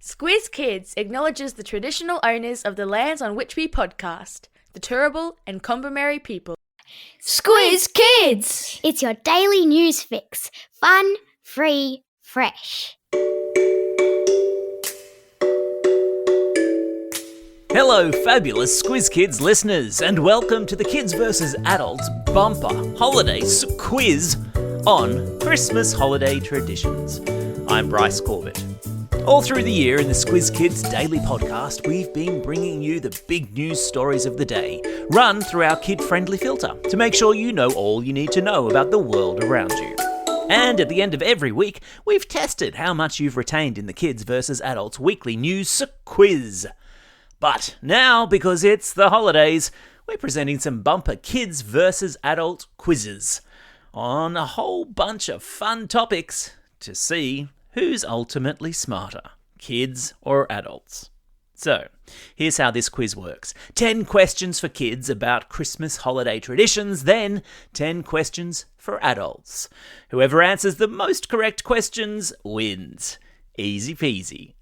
Squiz Kids acknowledges the traditional owners of the lands on which we podcast, the Turrbal and Kombumerri people. Squiz Kids! It's your daily news fix. Fun, free, fresh. Hello, fabulous Squiz Kids listeners, and welcome to the Kids vs. Adults bumper holiday quiz on Christmas holiday traditions. I'm Bryce Corbett. All through the year in the Squiz Kids daily podcast, we've been bringing you the big news stories of the day, run through our kid-friendly filter to make sure you know all you need to know about the world around you. And at the end of every week, we've tested how much you've retained in the Kids vs. Adults weekly news quiz. But now, because it's the holidays, we're presenting some bumper Kids vs. Adult quizzes on a whole bunch of fun topics to see who's ultimately smarter, kids or adults? So, here's how this quiz works. 10 questions for kids about Christmas holiday traditions, then 10 questions for adults. Whoever answers the most correct questions wins. Easy peasy.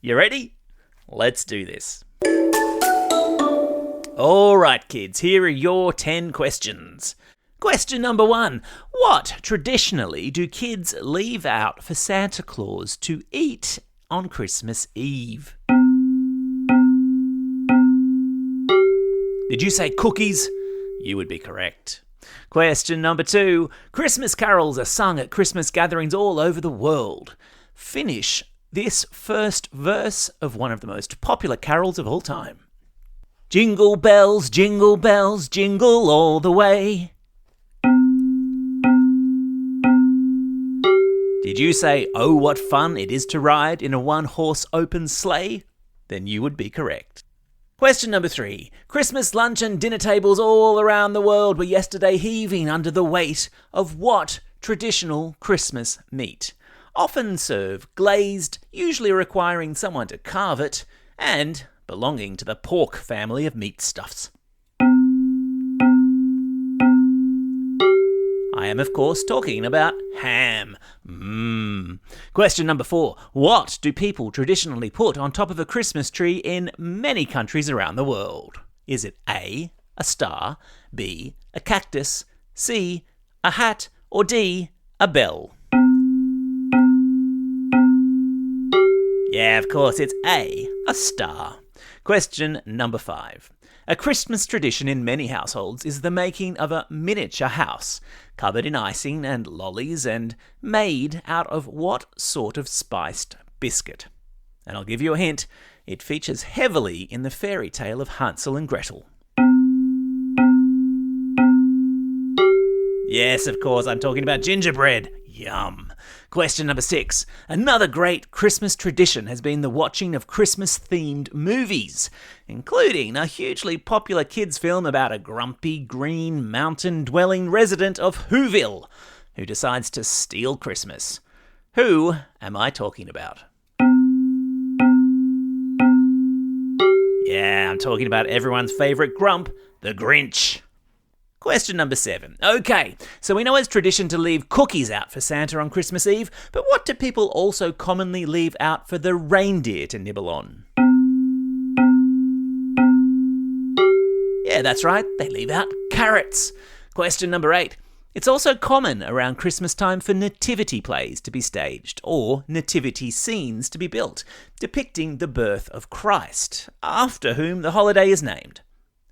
You ready? Let's do this. All right, kids, here are your 10 questions. Question number 1. What traditionally do kids leave out for Santa Claus to eat on Christmas Eve? Did you say cookies? You would be correct. Question number 2. Christmas carols are sung at Christmas gatherings all over the world. Finish this first verse of one of the most popular carols of all time. Jingle bells, jingle all the way. Did you say, oh, what fun it is to ride in a one-horse open sleigh? Then you would be correct. Question number 3. Christmas lunch and dinner tables all around the world were yesterday heaving under the weight of what traditional Christmas meat? Often served glazed, usually requiring someone to carve it, and belonging to the pork family of meat stuffs. I am, of course, talking about ham. Question number 4. What do people traditionally put on top of a Christmas tree in many countries around the world? Is it A, a star, B, a cactus, C, a hat, or D, a bell? Yeah, of course, it's A, a star. Question number 5. A Christmas tradition in many households is the making of a miniature house, covered in icing and lollies and made out of what sort of spiced biscuit? And I'll give you a hint, it features heavily in the fairy tale of Hansel and Gretel. Yes, of course, I'm talking about gingerbread. Yum. Question number 6. Another great Christmas tradition has been the watching of Christmas-themed movies, including a hugely popular kids' film about a grumpy, green, mountain-dwelling resident of Whoville who decides to steal Christmas. Who am I talking about? Yeah, I'm talking about everyone's favourite grump, the Grinch. Question number 7. Okay, so we know it's tradition to leave cookies out for Santa on Christmas Eve, but what do people also commonly leave out for the reindeer to nibble on? Yeah, that's right, they leave out carrots. Question number 8. It's also common around Christmas time for nativity plays to be staged, or nativity scenes to be built, depicting the birth of Christ, after whom the holiday is named.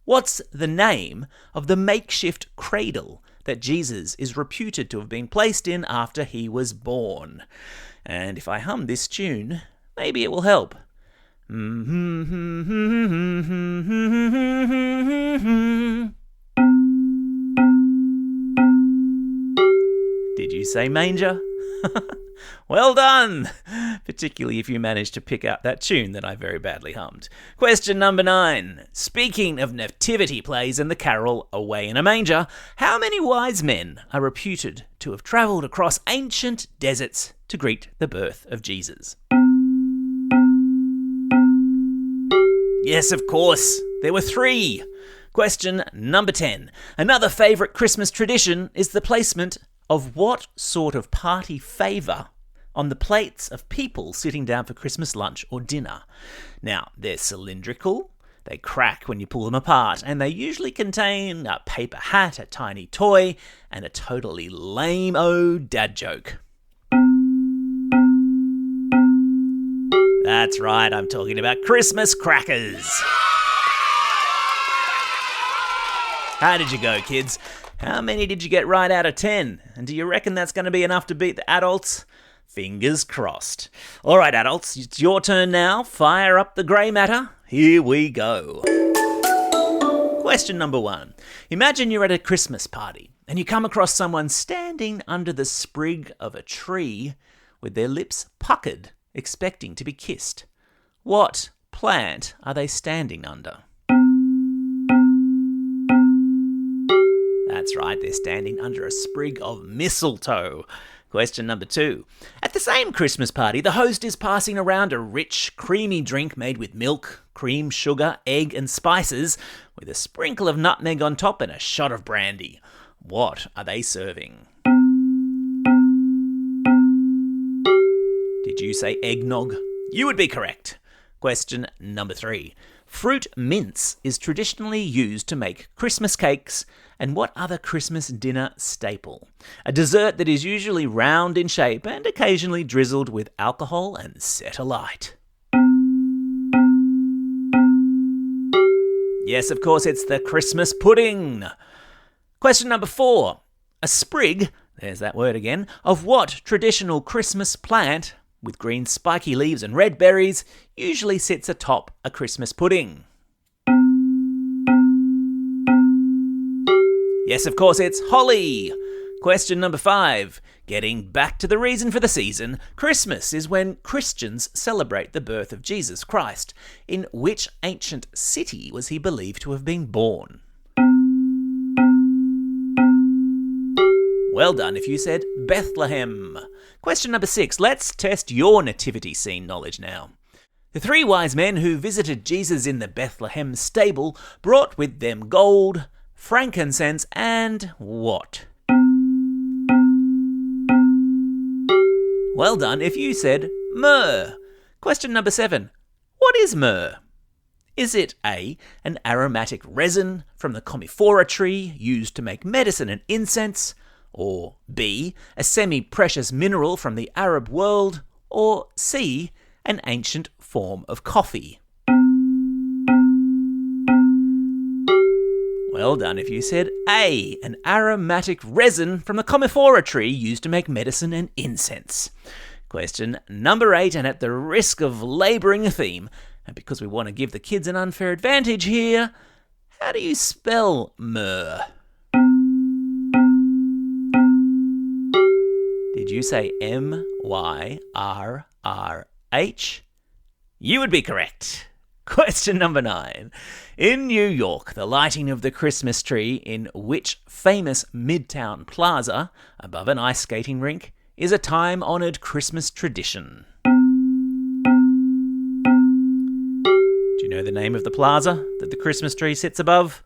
What's the name of the makeshift cradle that Jesus is reputed to have been placed in after he was born? And if I hum this tune, maybe it will help. Did you say manger? Well done! Particularly if you managed to pick out that tune that I very badly hummed. Question number 9. Speaking of nativity plays and the carol Away in a Manger, how many wise men are reputed to have travelled across ancient deserts to greet the birth of Jesus? Yes, of course, there were 3. Question number 10. Another favourite Christmas tradition is the placement of what sort of party favour on the plates of people sitting down for Christmas lunch or dinner. Now, they're cylindrical, they crack when you pull them apart, and they usually contain a paper hat, a tiny toy, and a totally lame-o dad joke. That's right, I'm talking about Christmas crackers. How did you go, kids? How many did you get right out of 10? And do you reckon that's going to be enough to beat the adults? Fingers crossed. All right, adults, it's your turn now. Fire up the grey matter. Here we go. Question number 1. Imagine you're at a Christmas party and you come across someone standing under the sprig of a tree with their lips puckered, expecting to be kissed. What plant are they standing under? That's right, they're standing under a sprig of mistletoe. Question number 2. At the same Christmas party, the host is passing around a rich, creamy drink made with milk, cream, sugar, egg and spices, with a sprinkle of nutmeg on top and a shot of brandy. What are they serving? Did you say eggnog? You would be correct. Question number 3. Fruit mince is traditionally used to make Christmas cakes and what other Christmas dinner staple? A dessert that is usually round in shape and occasionally drizzled with alcohol and set alight. Yes, of course, it's the Christmas pudding. Question number 4. A sprig, there's that word again, of what traditional Christmas plant with green spiky leaves and red berries usually sits atop a Christmas pudding? Yes, of course, it's holly. Question number 5. Getting back to the reason for the season, Christmas is when Christians celebrate the birth of Jesus Christ. In which ancient city was he believed to have been born? Well done if you said Bethlehem. Question number 6. Let's test your nativity scene knowledge now. The 3 wise men who visited Jesus in the Bethlehem stable brought with them gold, frankincense, and what? Well done if you said myrrh. Question number 7. What is myrrh? Is it A, an aromatic resin from the commiphora tree used to make medicine and incense? Or B, a semi-precious mineral from the Arab world? Or C, an ancient form of coffee? Well done if you said A, an aromatic resin from the commiphora tree used to make medicine and incense. Question number 8, and at the risk of labouring a theme, and because we want to give the kids an unfair advantage here, how do you spell myrrh? Did you say M-Y-R-R-H? You would be correct. Question number 9. In New York, the lighting of the Christmas tree in which famous Midtown Plaza, above an ice skating rink, is a time-honoured Christmas tradition? Do you know the name of the plaza that the Christmas tree sits above?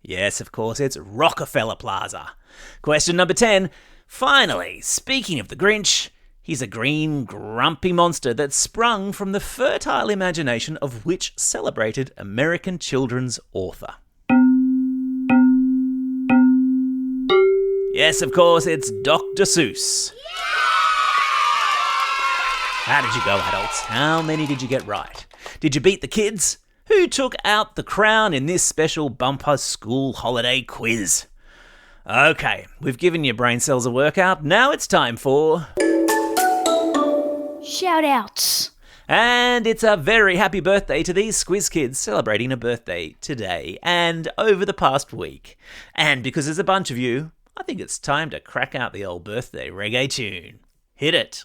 Yes, of course, it's Rockefeller Plaza. Question number 10. Finally, speaking of the Grinch, he's a green, grumpy monster that sprung from the fertile imagination of which celebrated American children's author? Yes, of course, it's Dr. Seuss. How did you go, adults? How many did you get right? Did you beat the kids? Who took out the crown in this special bumper school holiday quiz? Okay, we've given your brain cells a workout. Now it's time for Shout-outs. And it's a very happy birthday to these Squiz kids celebrating a birthday today and over the past week. And because there's a bunch of you, I think it's time to crack out the old birthday reggae tune. Hit it.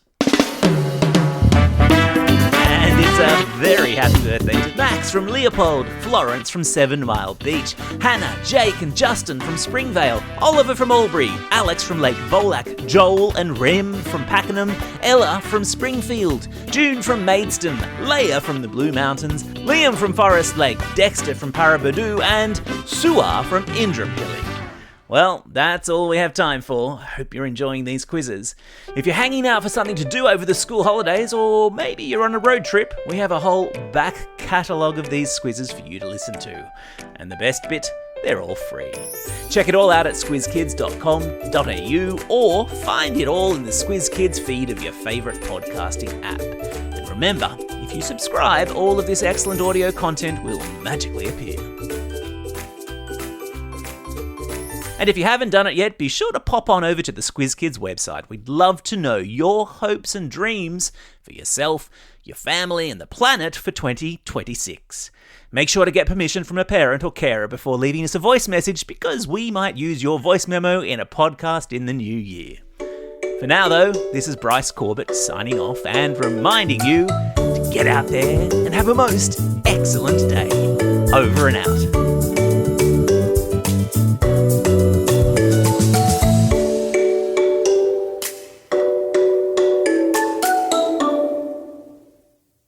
And it's a very happy birthday to Max from Leopold, Florence from 7 Mile Beach, Hannah, Jake and Justin from Springvale, Oliver from Albury, Alex from Lake Bolac, Joel and Rem from Pakenham, Ella from Springfield, June from Maidstone, Leia from the Blue Mountains, Liam from Forest Lake, Dexter from Paraburdoo and Suar from Indrapilli. Well, that's all we have time for. I hope you're enjoying these quizzes. If you're hanging out for something to do over the school holidays, or maybe you're on a road trip, we have a whole back catalogue of these quizzes for you to listen to. And the best bit, they're all free. Check it all out at squizkids.com.au or find it all in the Squiz Kids feed of your favourite podcasting app. And remember, if you subscribe, all of this excellent audio content will magically appear. And if you haven't done it yet, be sure to pop on over to the Squiz Kids website. We'd love to know your hopes and dreams for yourself, your family and the planet for 2026. Make sure to get permission from a parent or carer before leaving us a voice message, because we might use your voice memo in a podcast in the new year. For now though, this is Bryce Corbett signing off and reminding you to get out there and have a most excellent day. Over and out.